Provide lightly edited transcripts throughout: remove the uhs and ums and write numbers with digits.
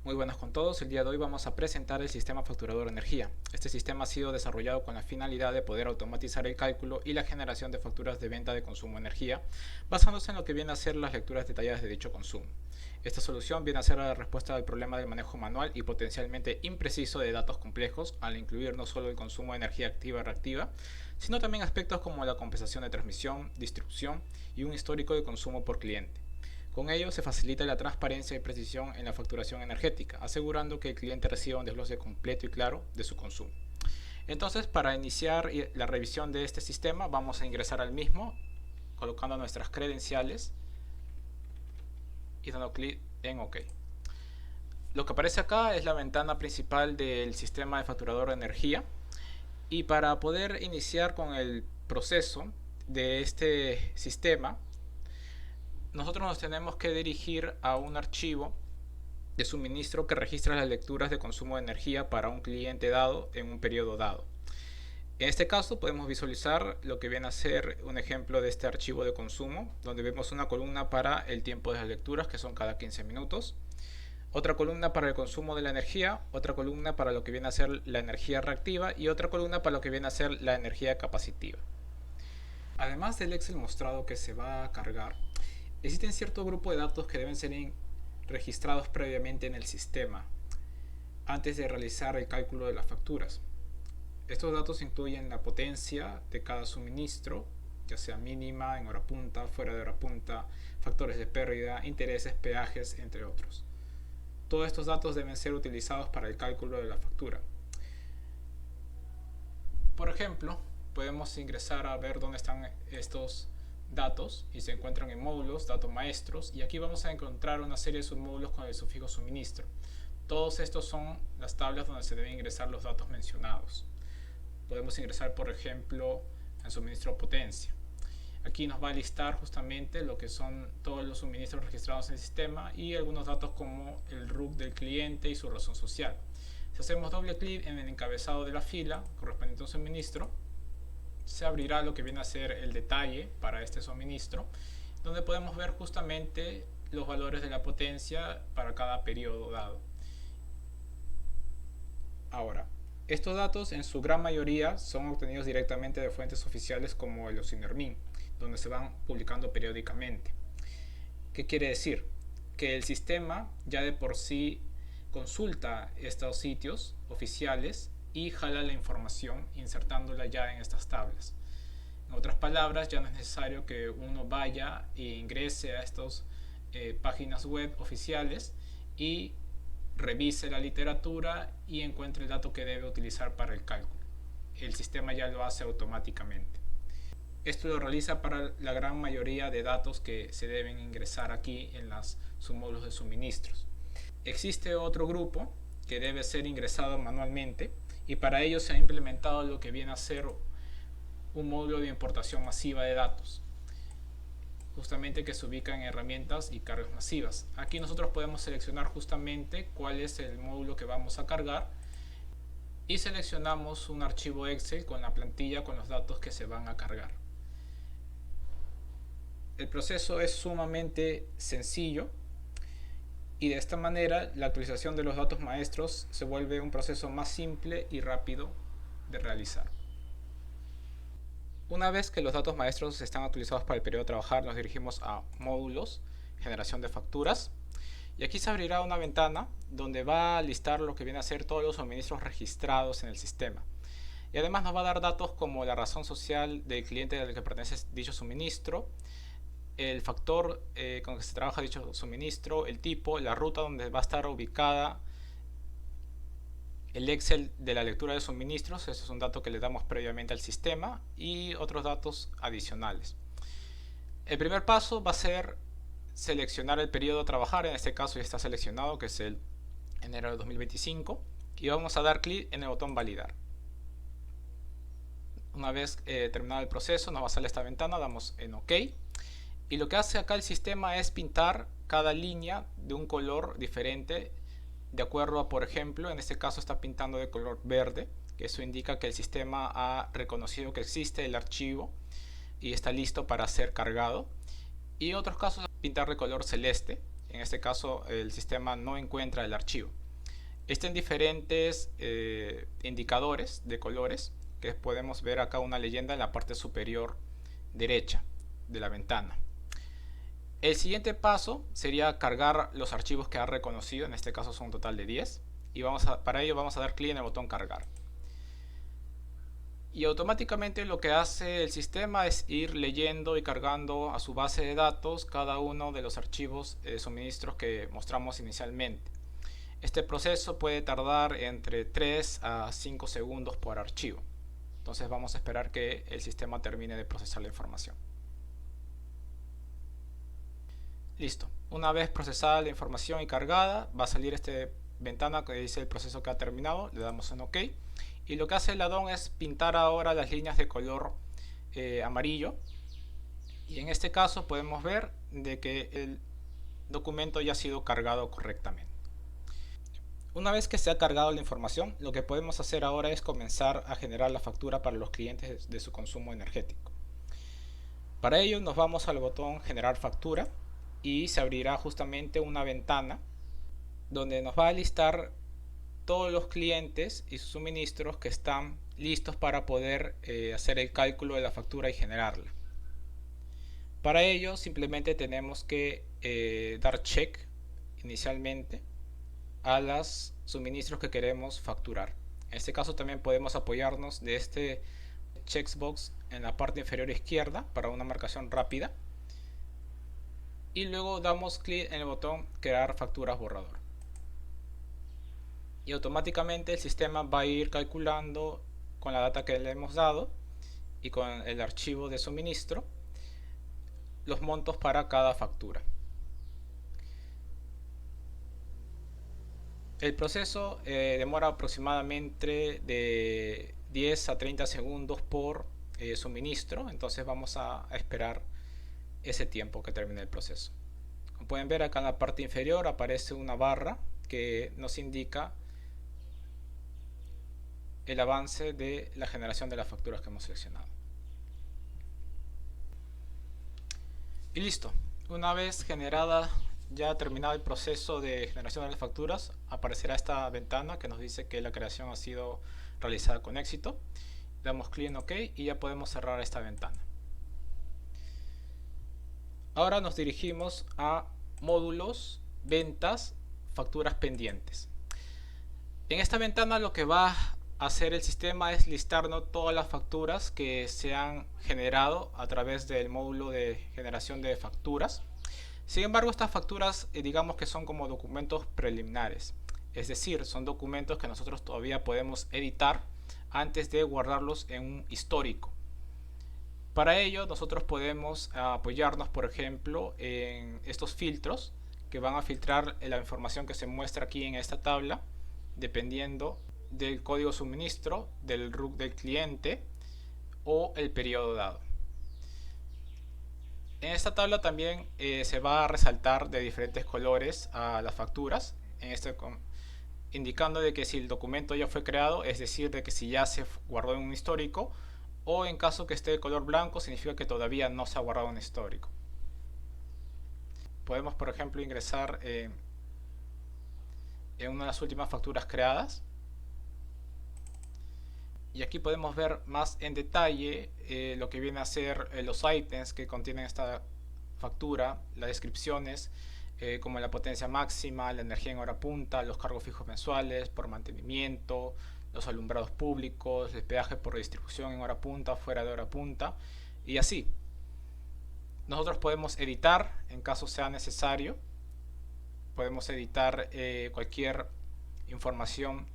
Muy buenas con todos, el día de hoy vamos a presentar el sistema facturador de energía. Este sistema ha sido desarrollado con la finalidad de poder automatizar el cálculo y la generación de facturas de venta de consumo de energía, basándose en lo que viene a ser las lecturas detalladas de dicho consumo. Esta solución viene a ser la respuesta al problema del manejo manual y potencialmente impreciso de datos complejos, al incluir no solo el consumo de energía activa y reactiva, sino también aspectos como la compensación de transmisión, distribución y un histórico de consumo por cliente. Con ello se facilita la transparencia y precisión en la facturación energética, asegurando que el cliente reciba un desglose completo y claro de su consumo. Entonces, para iniciar la revisión de este sistema, vamos a ingresar al mismo, colocando nuestras credenciales y dando clic en OK. Lo que aparece acá es la ventana principal del sistema de facturador de energía. Y para poder iniciar con el proceso de este sistema, nosotros nos tenemos que dirigir a un archivo de suministro que registra las lecturas de consumo de energía para un cliente dado en un periodo dado. En este caso podemos visualizar lo que viene a ser un ejemplo de este archivo de consumo, donde vemos una columna para el tiempo de las lecturas, que son cada 15 minutos, otra columna para el consumo de la energía, otra columna para lo que viene a ser la energía reactiva y otra columna para lo que viene a ser la energía capacitiva. Además del Excel mostrado que se va a cargar, existen cierto grupo de datos que deben ser registrados previamente en el sistema antes de realizar el cálculo de las facturas. Estos datos incluyen la potencia de cada suministro, ya sea mínima, en hora punta, fuera de hora punta, factores de pérdida, intereses, peajes, entre otros. Todos estos datos deben ser utilizados para el cálculo de la factura. Por ejemplo, podemos ingresar a ver dónde están estos datos y se encuentran en módulos, datos maestros, y aquí vamos a encontrar una serie de submódulos con el sufijo suministro. Todos estos son las tablas donde se deben ingresar los datos mencionados. Podemos ingresar, por ejemplo, en suministro potencia. Aquí nos va a listar justamente lo que son todos los suministros registrados en el sistema y algunos datos como el RUC del cliente y su razón social. Si hacemos doble clic en el encabezado de la fila correspondiente a un suministro, se abrirá lo que viene a ser el detalle para este suministro, donde podemos ver justamente los valores de la potencia para cada periodo dado. Ahora, estos datos en su gran mayoría son obtenidos directamente de fuentes oficiales como el OSINERMIN, donde se van publicando periódicamente. ¿Qué quiere decir? Que el sistema ya de por sí consulta estos sitios oficiales y jala la información insertándola ya en estas tablas. En otras palabras, ya no es necesario que uno vaya e ingrese a estas páginas web oficiales y revise la literatura y encuentre el dato que debe utilizar para el cálculo. El sistema ya lo hace automáticamente. Esto lo realiza para la gran mayoría de datos que se deben ingresar aquí en los submódulos de suministros. Existe otro grupo que debe ser ingresado manualmente y para ello se ha implementado lo que viene a ser un módulo de importación masiva de datos, justamente que se ubica en herramientas y cargas masivas. Aquí nosotros podemos seleccionar justamente cuál es el módulo que vamos a cargar y seleccionamos un archivo Excel con la plantilla con los datos que se van a cargar. El proceso es sumamente sencillo y de esta manera la actualización de los datos maestros se vuelve un proceso más simple y rápido de realizar. Una vez que los datos maestros están actualizados para el periodo de trabajar, nos dirigimos a módulos, generación de facturas, y aquí se abrirá una ventana donde va a listar lo que viene a ser todos los suministros registrados en el sistema. Y además nos va a dar datos como la razón social del cliente al que pertenece dicho suministro, el factor con el que se trabaja dicho suministro, el tipo, la ruta donde va a estar ubicada, el Excel de la lectura de suministros, eso es un dato que le damos previamente al sistema, y otros datos adicionales. El primer paso va a ser seleccionar el periodo a trabajar, en este caso ya está seleccionado, que es el enero de 2025, y vamos a dar clic en el botón validar. Una vez terminado el proceso nos va a salir esta ventana, damos en OK, y lo que hace acá el sistema es pintar cada línea de un color diferente de acuerdo a, por ejemplo, en este caso está pintando de color verde, que eso indica que el sistema ha reconocido que existe el archivo y está listo para ser cargado. Y en otros casos pintar de color celeste, En este caso el sistema no encuentra el archivo. Existen diferentes indicadores de colores que podemos ver acá una leyenda en la parte superior derecha de la ventana. El siguiente paso sería cargar los archivos que ha reconocido, en este caso son un total de 10, y para ello vamos a dar clic en el botón cargar. Y automáticamente lo que hace el sistema es ir leyendo y cargando a su base de datos cada uno de los archivos suministros que mostramos inicialmente. Este proceso puede tardar entre 3 a 5 segundos por archivo. Entonces vamos a esperar que el sistema termine de procesar la información. Listo. Una vez procesada la información y cargada, va a salir esta ventana que dice el proceso que ha terminado. Le damos en OK. Y lo que hace el addon es pintar ahora las líneas de color amarillo. Y en este caso podemos ver de que el documento ya ha sido cargado correctamente. Una vez que se ha cargado la información, lo que podemos hacer ahora es comenzar a generar la factura para los clientes de su consumo energético. Para ello nos vamos al botón generar factura y se abrirá justamente una ventana donde nos va a listar todos los clientes y sus suministros que están listos para poder hacer el cálculo de la factura y generarla. Para ello simplemente tenemos que dar check inicialmente a los suministros que queremos facturar. En este caso también podemos apoyarnos de este checkbox en la parte inferior izquierda para una marcación rápida y luego damos clic en el botón crear facturas borrador y automáticamente el sistema va a ir calculando con la data que le hemos dado y con el archivo de suministro los montos para cada factura. El proceso demora aproximadamente de 10 a 30 segundos por suministro, entonces vamos a esperar ese tiempo que termine el proceso. Como pueden ver, acá en la parte inferior aparece una barra que nos indica el avance de la generación de las facturas que hemos seleccionado. Y listo, una vez generada, ya terminado el proceso de generación de las facturas, aparecerá esta ventana que nos dice que la creación ha sido realizada con éxito. Damos clic en OK y ya podemos cerrar esta ventana. Ahora nos dirigimos a módulos, ventas, facturas pendientes. En esta ventana lo que va a hacer el sistema es listarnos todas las facturas que se han generado a través del módulo de generación de facturas. Sin embargo, estas facturas digamos que son como documentos preliminares, es decir, son documentos que nosotros todavía podemos editar antes de guardarlos en un histórico. Para ello nosotros podemos apoyarnos, por ejemplo, en estos filtros que van a filtrar la información que se muestra aquí en esta tabla dependiendo del código suministro, del RUC del cliente o el periodo dado. En esta tabla también se va a resaltar de diferentes colores a las facturas, indicando de que si el documento ya fue creado, es decir, de que si ya se guardó en un histórico, o en caso que esté de color blanco, significa que todavía no se ha guardado en un histórico. Podemos, por ejemplo, ingresar en una de las últimas facturas creadas. Y aquí podemos ver más en detalle lo que viene a ser los ítems que contienen esta factura, las descripciones como la potencia máxima, la energía en hora punta, los cargos fijos mensuales por mantenimiento, los alumbrados públicos, el peaje por redistribución en hora punta, fuera de hora punta y así. Nosotros podemos editar en caso sea necesario, podemos editar cualquier información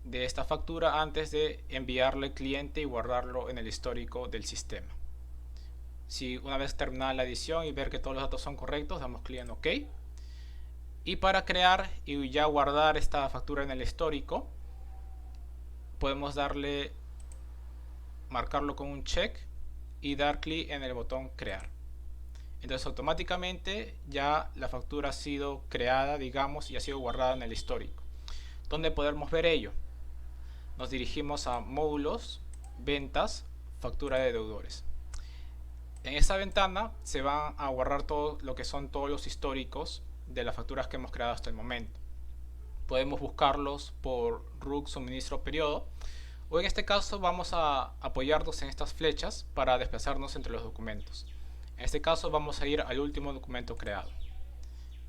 de esta factura antes de enviarle al cliente y guardarlo en el histórico del sistema. Si una vez terminada la edición y ver que todos los datos son correctos, damos clic en OK. Y para crear y ya guardar esta factura en el histórico, podemos marcarlo con un check y dar clic en el botón crear. Entonces automáticamente ya la factura ha sido creada, digamos, y ha sido guardada en el histórico. ¿Dónde podemos ver ello? Nos dirigimos a módulos, ventas, factura de deudores. En esta ventana se van a guardar todo lo que son todos los históricos de las facturas que hemos creado hasta el momento. Podemos buscarlos por RUC suministro periodo, o en este caso vamos a apoyarnos en estas flechas para desplazarnos entre los documentos. En este caso vamos a ir al último documento creado,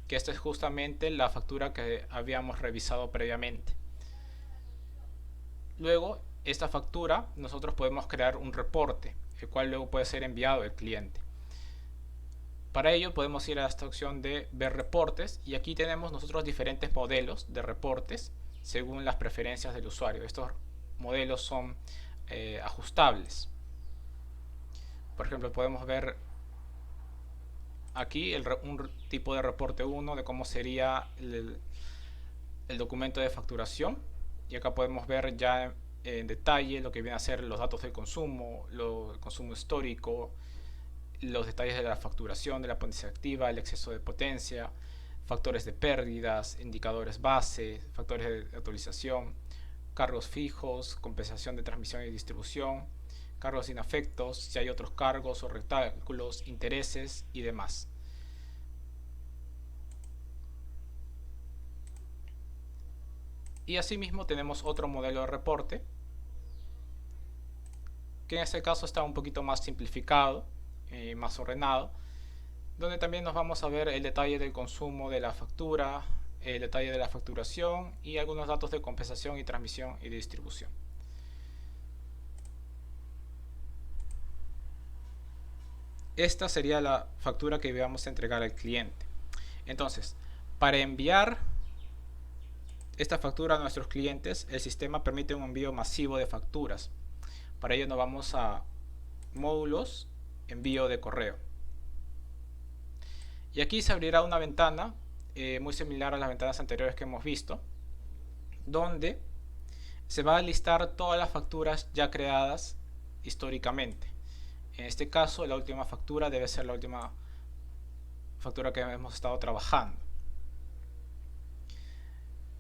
que esta es justamente la factura que habíamos revisado previamente. Luego, esta factura nosotros podemos crear un reporte, el cual luego puede ser enviado al cliente. Para ello podemos ir a esta opción de ver reportes, y aquí tenemos nosotros diferentes modelos de reportes según las preferencias del usuario. Estos modelos son ajustables. Por ejemplo, podemos ver aquí un tipo de reporte 1 de cómo sería el documento de facturación, y acá podemos ver ya en detalle lo que viene a ser los datos del consumo, el consumo histórico, los detalles de la facturación, de la potencia activa, el exceso de potencia, factores de pérdidas, indicadores base, factores de actualización, cargos fijos, compensación de transmisión y distribución, cargos inafectos, si hay otros cargos o recálculos, intereses y demás. Y asimismo tenemos otro modelo de reporte, que en este caso está un poquito más simplificado, más ordenado, donde también nos vamos a ver el detalle del consumo de la factura, el detalle de la facturación y algunos datos de compensación y transmisión y distribución. Esta sería la factura que vamos a entregar al cliente. Entonces, para enviar esta factura a nuestros clientes, el sistema permite un envío masivo de facturas. Para ello nos vamos a módulos, envío de correo. Y aquí se abrirá una ventana muy similar a las ventanas anteriores que hemos visto, donde se va a listar todas las facturas ya creadas históricamente. En este caso, la última factura debe ser la última factura que hemos estado trabajando.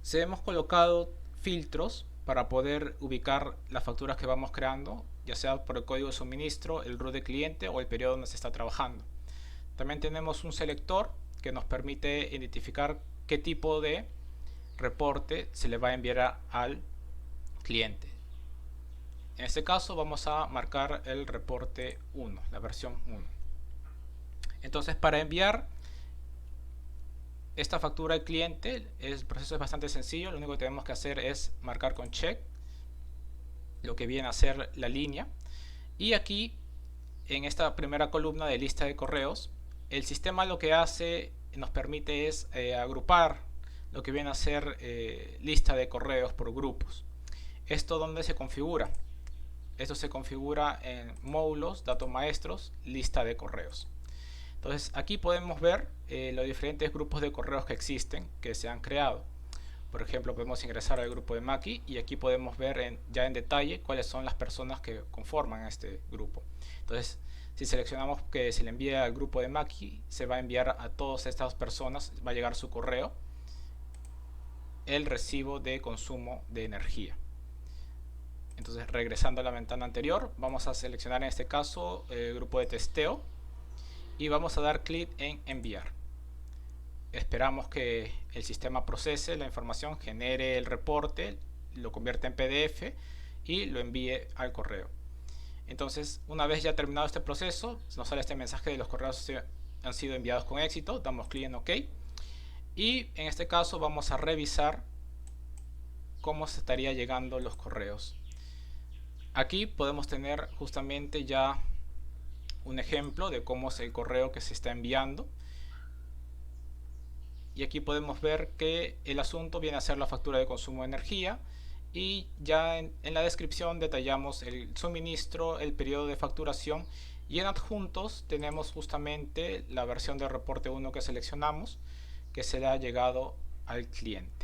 Se hemos colocado filtros para poder ubicar las facturas que vamos creando, ya sea por el código de suministro, el RUT de cliente o el periodo donde se está trabajando. También tenemos un selector que nos permite identificar qué tipo de reporte se le va a enviar al cliente. En este caso vamos a marcar el reporte 1, la versión 1. Entonces, para enviar esta factura al cliente, el proceso es bastante sencillo. Lo único que tenemos que hacer es marcar con check lo que viene a ser la línea, y aquí en esta primera columna de lista de correos, el sistema lo que hace, nos permite es agrupar lo que viene a ser lista de correos por grupos. ¿Esto dónde se configura? Esto se configura en módulos, datos maestros, lista de correos. Entonces aquí podemos ver los diferentes grupos de correos que existen, que se han creado. Por ejemplo, podemos ingresar al grupo de Maki y aquí podemos ver ya en detalle cuáles son las personas que conforman este grupo. Entonces, si seleccionamos que se le envíe al grupo de Maki, se va a enviar a todas estas personas, va a llegar su correo, el recibo de consumo de energía. Entonces, regresando a la ventana anterior, vamos a seleccionar en este caso el grupo de testeo y vamos a dar clic en enviar. Esperamos que el sistema procese la información, genere el reporte, lo convierta en PDF y lo envíe al correo. Entonces, una vez ya terminado este proceso, nos sale este mensaje de los correos han sido enviados con éxito. Damos clic en OK y en este caso vamos a revisar cómo se estaría llegando los correos. Aquí podemos tener justamente ya un ejemplo de cómo es el correo que se está enviando. Y aquí podemos ver que el asunto viene a ser la factura de consumo de energía, y ya en la descripción detallamos el suministro, el periodo de facturación, y en adjuntos tenemos justamente la versión de reporte 1 que seleccionamos, que será llegado al cliente.